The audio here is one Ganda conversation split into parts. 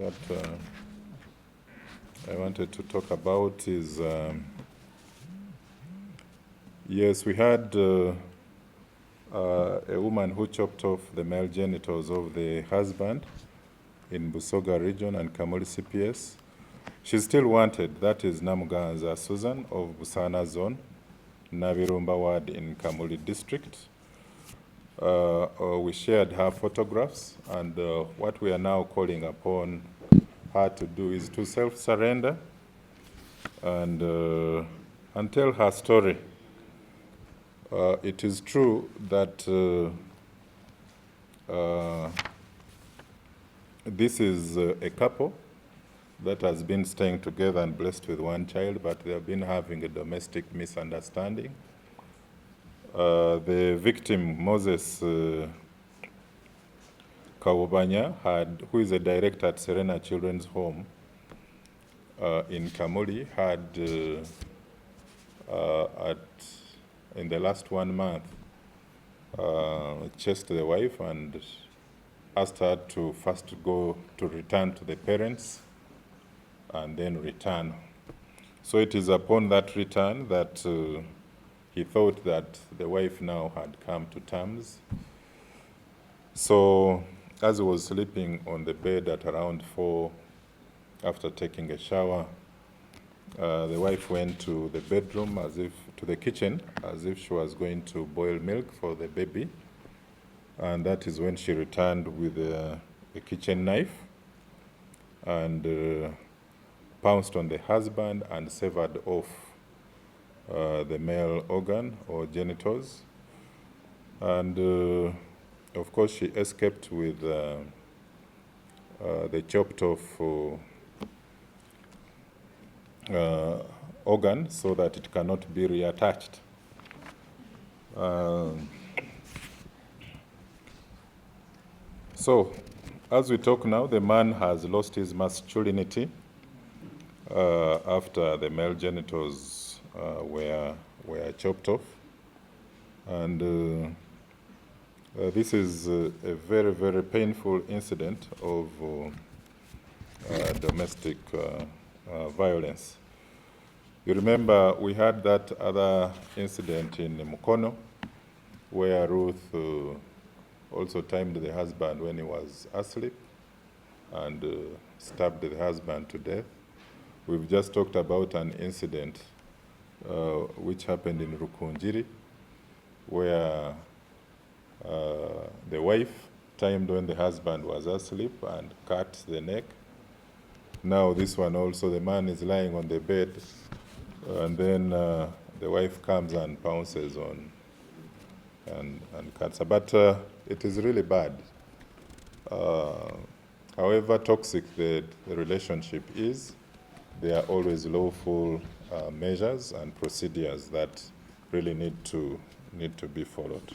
that I wanted to talk about is, yes, we had a woman who chopped off the male genitals of the husband in Busoga region and Kamuli CPS. She's still wanted. That is Namuganza Susan of Busana Zone, Nabirumba Ward in Kamuli district. We shared her photographs, and what we are now calling upon her to do is to self-surrender and tell her story. It is true that this is a couple that has been staying together and blessed with one child, but they have been having a domestic misunderstanding. The victim, Moses Kawubanya, who is a director at Serena Children's Home in Kamuli, had in the last 1 month chased the wife and asked her to first return to the parents and then return. So it is upon that return that he thought that the wife now had come to terms. So as he was sleeping on the bed at around 4 after taking a shower, the wife went to the bedroom, to the kitchen, as if she was going to boil milk for the baby. And that is when she returned with a kitchen knife and pounced on the husband and severed off the male organ or genitals. And of course, she escaped with the chopped off organ so that it cannot be reattached. So, as we talk now, the man has lost his masculinity after the male genitals were chopped off. And this is a very, very painful incident of domestic violence. You remember we had that other incident in Mukono where Ruth also timed the husband when he was asleep and stabbed the husband to death. We've just talked about an incident which happened in Rukunjiri where the wife timed when the husband was asleep and cut the neck. Now this one also, the man is lying on the bed and then the wife comes and pounces on and cuts her. But it is really bad. However toxic the relationship is, there are always lawful measures and procedures that really need to be followed.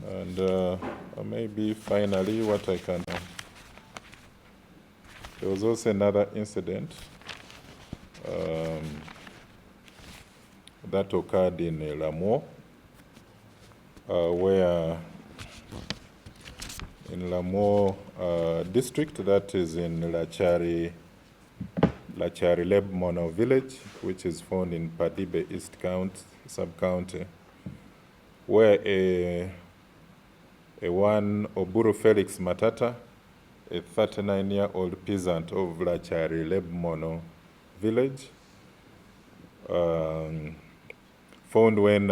And maybe finally what I can... There was also another incident that occurred in Lamuo, where in Lamuo district, that is in Lachari Lebmono village, which is found in Padibe East County, sub-county, where a one Oburu Felix Matata, a 39-year-old peasant of Lachari Lebmono village, found when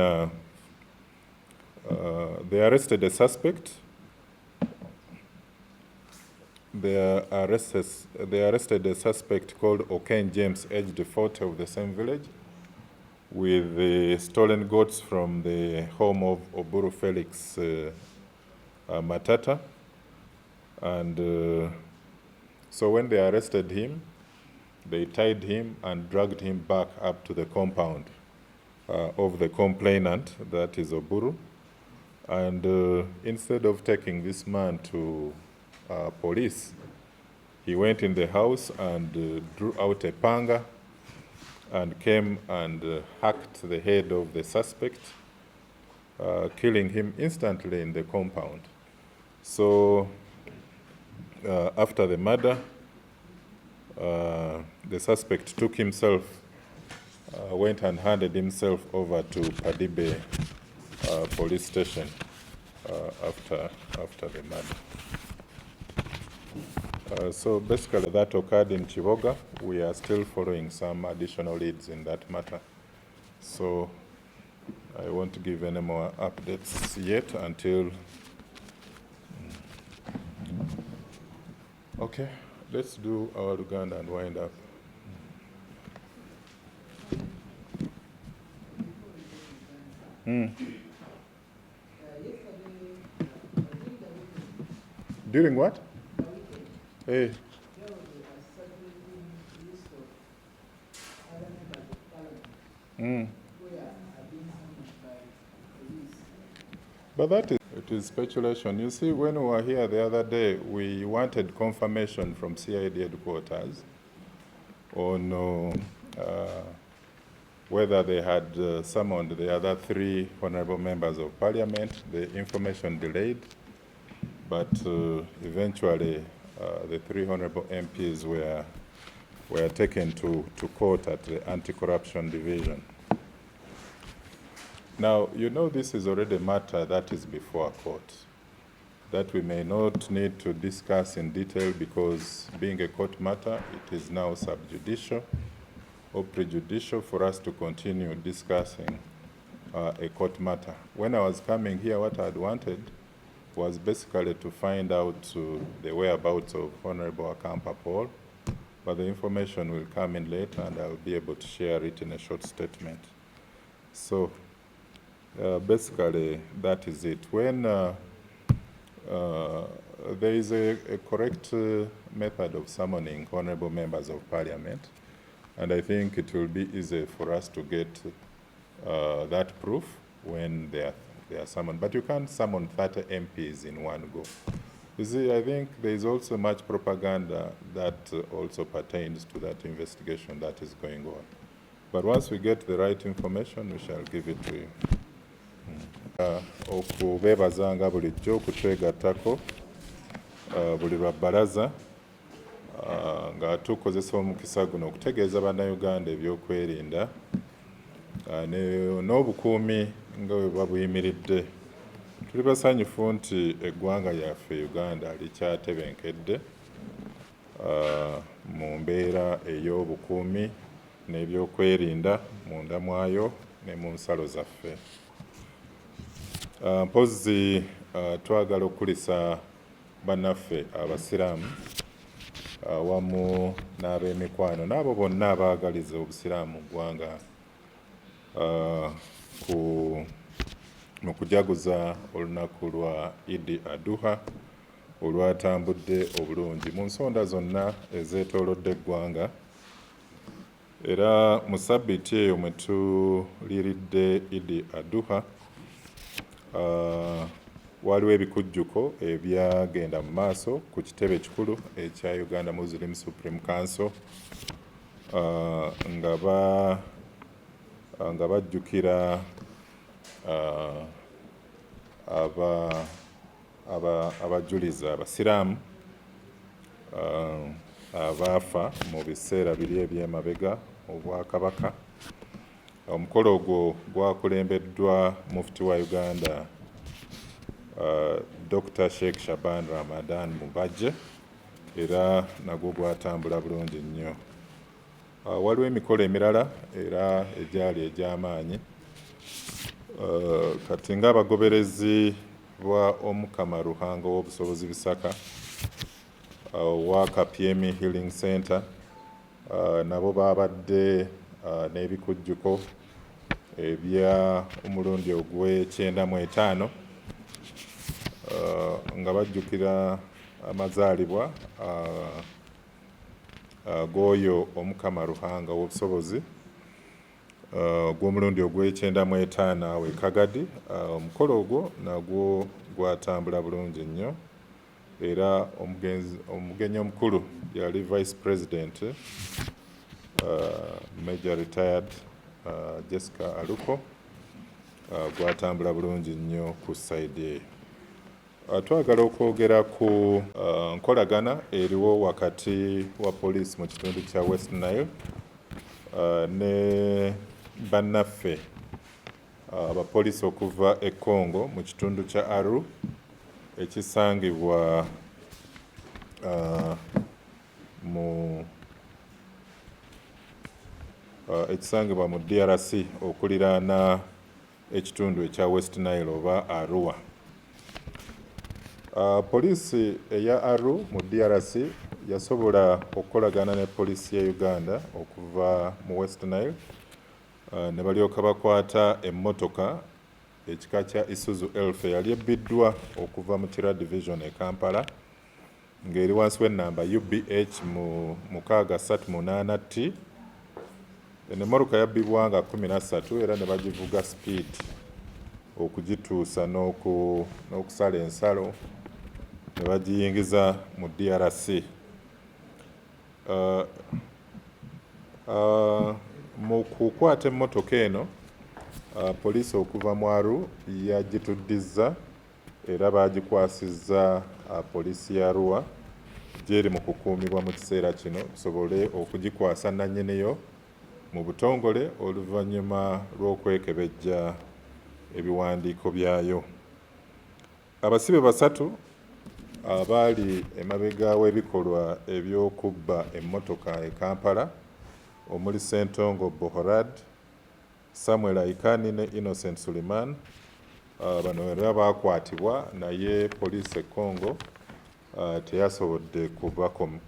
they arrested a suspect. They arrested a suspect called Oken James, aged 40, of the same village, with the stolen goods from the home of Oburu Felix Matata. And so when they arrested him, they tied him and dragged him back up to the compound of the complainant, that is Oburu. And instead of taking this man to police, he went in the house and drew out a panga and came and hacked the head of the suspect, killing him instantly in the compound. So after the murder, the suspect took himself, went and handed himself over to Padibe police station after the murder. So basically that occurred in Chivoga. We are still following some additional leads in that matter. So I won't give any more updates yet until... Okay, let's do our Uganda and wind up. During what? Hey. But that is, it is speculation. You see, when we were here the other day, we wanted confirmation from CID headquarters on whether they had summoned the other 3 honorable members of parliament. The information delayed, but eventually the 3 honorable MPs were taken to court at the Anti-Corruption Division. Now, you know this is already a matter that is before court, that we may not need to discuss in detail because being a court matter, it is now subjudicial or prejudicial for us to continue discussing a court matter. When I was coming here, what I had wanted was basically to find out the whereabouts of Honorable Akampa Paul, but the information will come in later and I'll be able to share it in a short statement. So basically that is it. When there is a correct method of summoning honorable members of parliament, and I think it will be easy for us to get that proof when they are summoned. But you can't summon 30 MPs in one go. You see, I think there is also much propaganda that also pertains to that investigation that is going on. But once we get the right information, we shall give it to you. Okubeebazanga bulijjo okutwegattako buli lwa bbalaza nga tukozesa omukisa guno okutegeeza bannayuganda ebyokwerinda n'obukuumi nga bwe babuyimiridde. Tuli basanyufu nti eggwanga lyaffe Uganda likyatebenkedde mu mbeera ey'obukuumi n'ebyokwerinda munda mwayo ne mu nsalo zaffe. Mpozzi twagala okulisa bannaffe abasiraamu wamu n'ab'emikwano n'abo bonna abaagaliza obusiraamu mu ggwanga mu kujaguza olunaku lwa Idi Aduha olwatambudde obulungi mu nsonda zonna ezeetoolodde eggwanga. Era mu ssabbiiti eyo mwe tuliiridde Idi Aduha waliwo ebikujjuko ebyagenda mu maaso ku kitebe kikulu ekya Uganda Muslim Supreme Council nga bajjukira abajulizi abasiraamu abaafa mu biseera biri eby'emabega obwakabaka. Omukolo ogwo gwakulembeddwa Mufti wa Uganda Dr. Sheikh Shaban Ramadan Mubajje, era nagwo gwatambula bulungi nnyo. Waliwo emikolo emirala era egyali egy'amaanyi. Kati ng'abagoberezi bwa Omukama Ruhanga w'obusobozi Bisaka wa KPM Healing Center nabo babadde n'ebikujjuko ebya omulundi ogw'e95 nga bajjukira amazaalibwa g'oyo Omukama Ruhanga w'obusobozi gw'omulundi ogw'e95 awo e Kagadi. Omukolo ogwo nagwo gwatambula bulungi nnyo, era omugenyi omukulu yali Vice President Major Retired Jessica Aluko. Gwatambula bulungi nnyo ku side eyo. Twagala okwogera ku nkolagana eriwo wakati wa poliisi mu kitundu kya West Nile ne bannaffe abapoliisi okuva e Congo mu kitundu kya Aru ekisangibwa mu DRC okuliraana ekitundu ekya West Nile oba Arua. Poliisi eya Aru mu DRC yasobola okukolagana ne poliisi ya Uganda okuva mu West Nile ne balyoka bakwata emmotoka ekika kya Isuzu Elf yali ebbiddwa okuva mu Kira Division e Kampala ng'eri wansi w'ennamba UBH 638T. Eno emmotoka yabbibwa nga 13 era ne bagivuga speed okugituusa n'okusala ensalo ne bagiyingiza mu DRC. Mu kukwata emmotoka eno poliisi okuva mu Aru yagituddizza era bagikwasizza poliisi ya Arua gy'eri mu kukuumibwa mu kiseera kino tusobole okugikwasa nannyiniyo mu butongole oluvannyuma lw'okwekebejja ebiwandiiko byayo. Abasibe 3 abaali emabega w'ebikolwa eby'okubba emmotoka e Kampala omuli Ssentongo Bohorad, Samuel Aikani ne Innocent Suleiman bano era baakwatibwa naye poliisi e Congo teyasobodde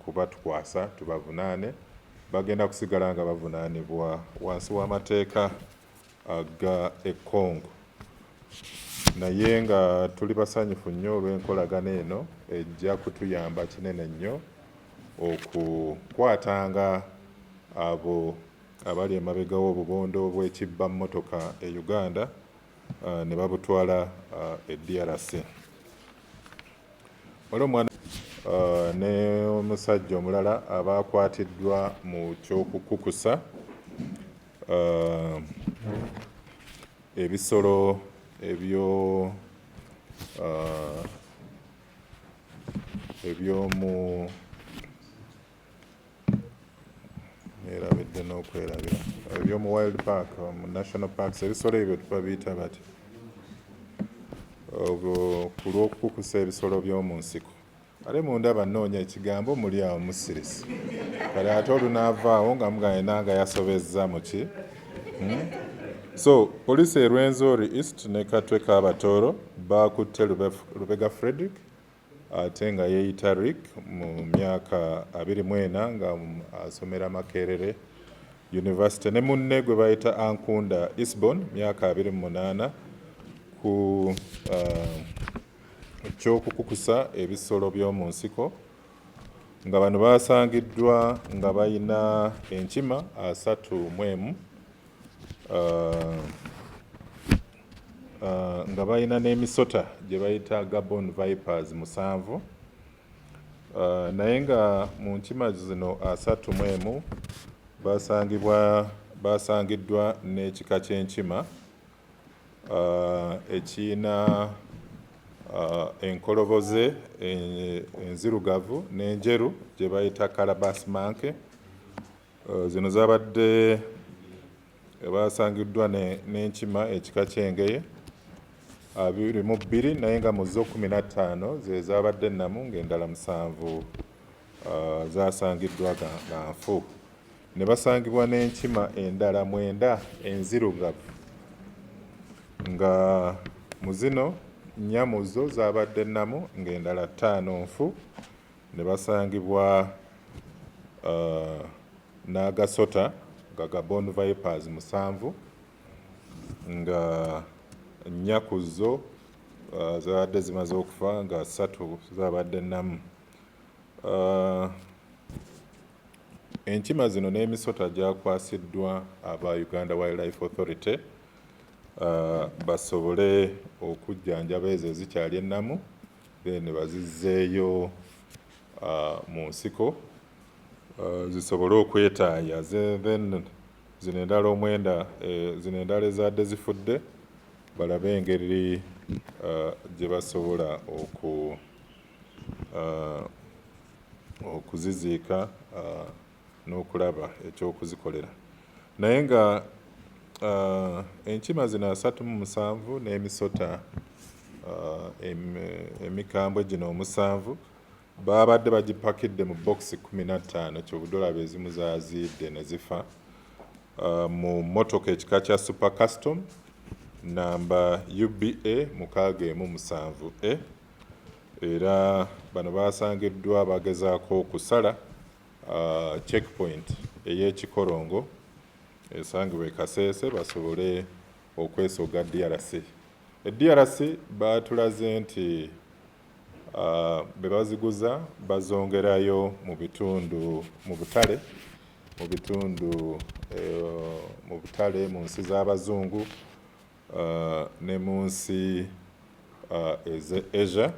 kubatukwasa tubavunaane. Bagenda kusigala nga bavunaanibwa wansi w'amateeka aga e Congo. Naye nga tuli basanyufu nnyo olw'enkolagana eno ejja kutuyamba kinene nnyo okukwatanga abo abali emabega w'obubondo bw'ekibba mmotoka e Uganda ne babutwala e DRC. Waliwo omwana ne omusajja omulala abaakwatiddwa mu ky'okukukusa ebisolo eby'omu erabidde n'okwerabira eby'omu Wild Park mu National Parks, ebisolo ebyo tubabiyita bati ku lw'okukukusa ebisolo by'omu nsiko. Ale munda bannoonya ekigambo muli awo musirisi kale ate olunaavaawo nga mugayina nga yasobezza mu ki. So poliisi e Rwenzori East ne Katwe Kabatooro baakutte Lubega Frederick ate nga yeeyita Rick mu myaka 24 nga asomera Makerere University, ne munne gwe bayita Ankunda Isbon myaka 28 ku ky'okukukusa ebisolo by'omu nsiko nga bano baasangiddwa nga bayina enkima 31 nga bayina n'emisota gye bayita Gabon Vipers 7 naye nga mu nkima zino 31 baasangiddwa n'ekika ky'enkima ekiyina enkoloboze enzirugavu n'enjeru gye bayita Calabash Manke. Zino zabadde baasangiddwa n'enkima ekika ky'engeye 22 naye nga mu zo 15 ze zaabadde ennamu ng'endala 7 zaasangiddwa nga nfu. Ne basangibwa n'enkima endala 9 enzirugavu nga mu zino 4 mu zo zaabadde ennamu ng'endala 5 nfu. Ne basangibwa n'agasota ga Gabon Vipers 7 nga 4 ku zo zaabadde zimaze okufa nga 3 zaabadde ennamu. Enkima zino n'emisota gyakwasiddwa aba Uganda Wildlife Authority basobole okujjanjaba ezo ezikyali ennamu then bazizzeeyo mu nsiko zisobole okwetaaya. Then zino endala 9 zino endala ezadde zifudde balabe engeri gye basobola okuziziika n'okulaba ekyokuzikolera. Naye nga enkima zino 37 n'emisota emikambwe gino 7 babadde bagipakidde mu bokisi 15 kyobudde olaba ezimu zaazidde ne zifa mu mmotoka ekika kya Super Custom namba UBA 617 era bano basangiddwa bagezaako okusala checkpoint ey'ekikorongo esangibwa e Kasese basobole okwesoga DRC. DRC batulaze nti be baziguza bazongerayo mu butale mu nsi z'abazungu ne mu nsi Asia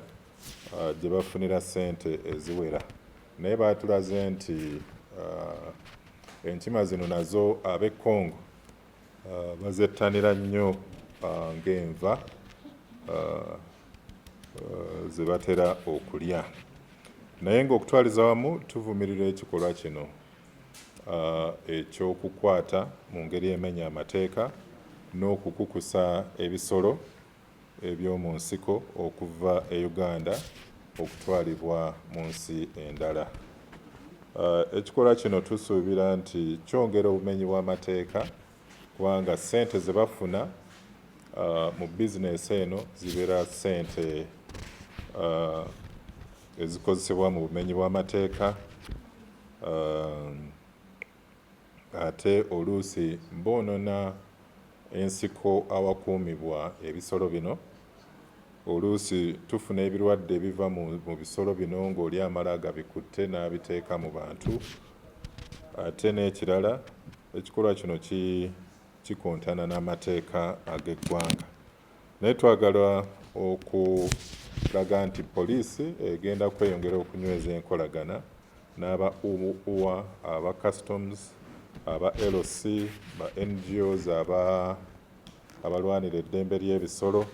gye bafunira ssente eziwera. Naye batulaze nti enkima zino nazo ab'e Congo bazettanira nnyo ng'enva ze batera okulya. Naye ng'okutwaliza wamu tuvumirira ekikolwa kino ekyokukwata mu ngeri emenya amateeka n'okukukusa ebisolo eby'omu nsiko okuva e Uganda okutwalibwa mu nsi endala. Ekikolwa kino tusuubira nti kyongera obumenyi bw'amateeka kubanga ssente ze bafuna mu bizinesi eno zibeera ssente ezikozesebwa mu bumenyi bw'amateeka ate oluusi boonona ensiko awakuumibwa ebisolo bino. Oluusi tufuna ebirwadde ebiva mu bisolo bino ng'oli amala gabikutte n'abiteeka mu bantu. Ate n'ekirala ekikolwa kino kikontana n'amateeka ag'eggwanga. Naye twagala okulaga nti poliisi egenda kweyongera okunyweza enkolagana n'aba UWA, aba Customs, aba LC, ba NGOs, abalwanira eddembe ly'ebisolo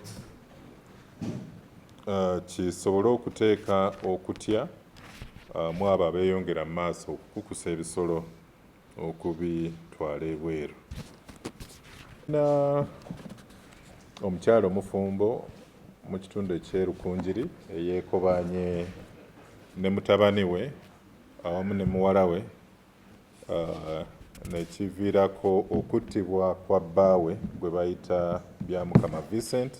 kisobole okuteeka okutya mu abo abeeyongera mu maaso okukukusa ebisolo okubitwala ebweru. Na omukyala omufumbo mu kitundu eky'Erukunjiri eyeekobaanye ne mutabani we awamu ne muwala we nekiviirako okuttibwa kwa bbaawe gwe bayita Byamukama Vincent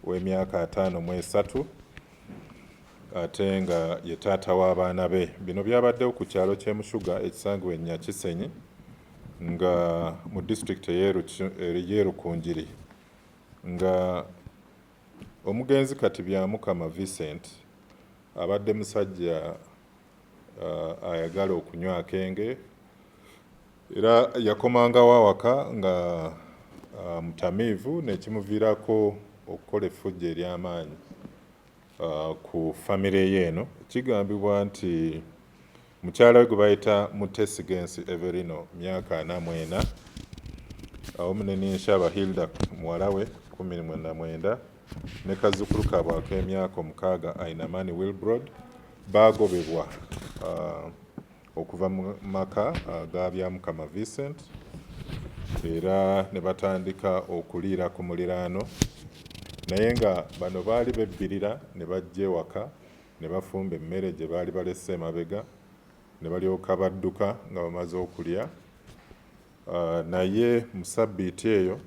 w'emyaka 53 ate nga ye taata w'abaana be. Bino byabaddewo ku kyalo ky'e Mushuga ekisangibwa e Nyakisenyi nga mu disitulikiti ey'Erukunjiri nga omugenzi kati Byamukama Vincent abadde musajja ayagala okunywa akenge era yakomangawo awaka nga mutamiivu nekimuviirako okukola effujjo ery'amaanyi ku famire ye eno. Kigambibwa nti mukyala we gwe bayita Mutesigensi Everino myaka 44 awamu ne Ninshaba Hilda muwala we 19 ne kazzukulu kaabwe ak'emyaka 6 Ainamani Wilbrod baagobebwa okuva mu maka ga Byamukama Vincent era ne batandika okuliira ku muliraano. Naye nga bano baali bebbirira ne bajja ewaka ne bafumba emmere gye baali balese emabega ne balyoka badduka nga bamaze okulya. Naye mu sabbiiti eyo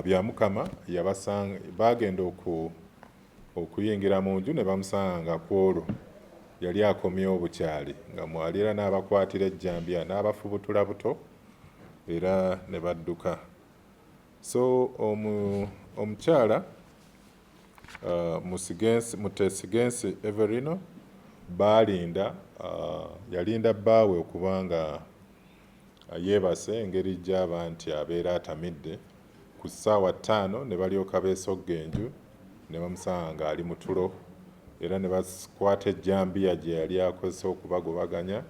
Byamukama baagenda okuyingira mu nju ne bamusanga nga ku olwo yali akomyewo bukyali nga mwalira n'abakwatira ejjambiya n'abafubutula buto era ne badduka. So omukyala Mutesigensi Everino baalinda yalinda bbaawe okubanga yeebase engeri gy'aba nti abeera atamidde. Ku ssaawa 5 ne balyoka beesogga enju ne bamusanga ng'ali mu tulo era ne bakwata ejjambiya gye yali akozesa okubagobaganya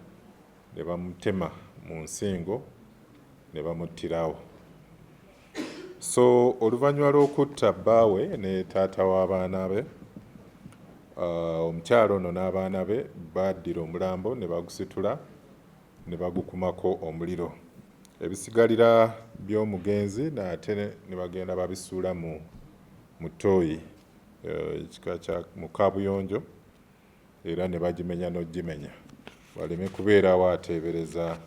ne bamutema mu nsingo ne bamuttirawo. So oluvannyuma lw'okutta bbaawe ne taata w'abaana be, omukyala ono n'abaana be baddira omulambo ne bagusitula ne bagukumako omuliro. Ebisigalira by'omugenzi ate ne bagenda babisuula mu ttooyi ekika kya mu kaabuyonjo, era ne bagimenya n'ogimenya baleme kubeerawo ateebereza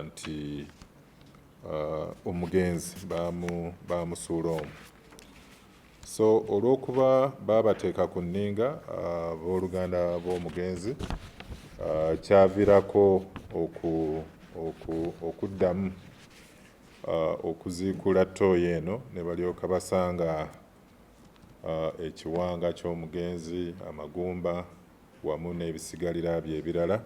nti omugenzi baamusuula omwo. So olw'okuba baabateeka ku nninga abooluganda b'omugenzi, kyaviirako okuddamu okuziikula ttooyi eno ne balyoka basanga ekiwanga ky'omugenzi, amagumba wamu n'ebisigalira bye ebirala,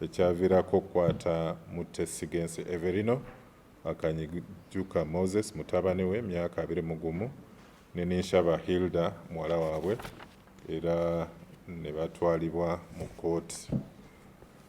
ekyaviirako okukwata Muttesigensi Everino, Akanyijuka Moses mutabani we emyaka 21 ne Ninshaba Hilda muwala waabwe, era ne batwalibwa mu kkooti.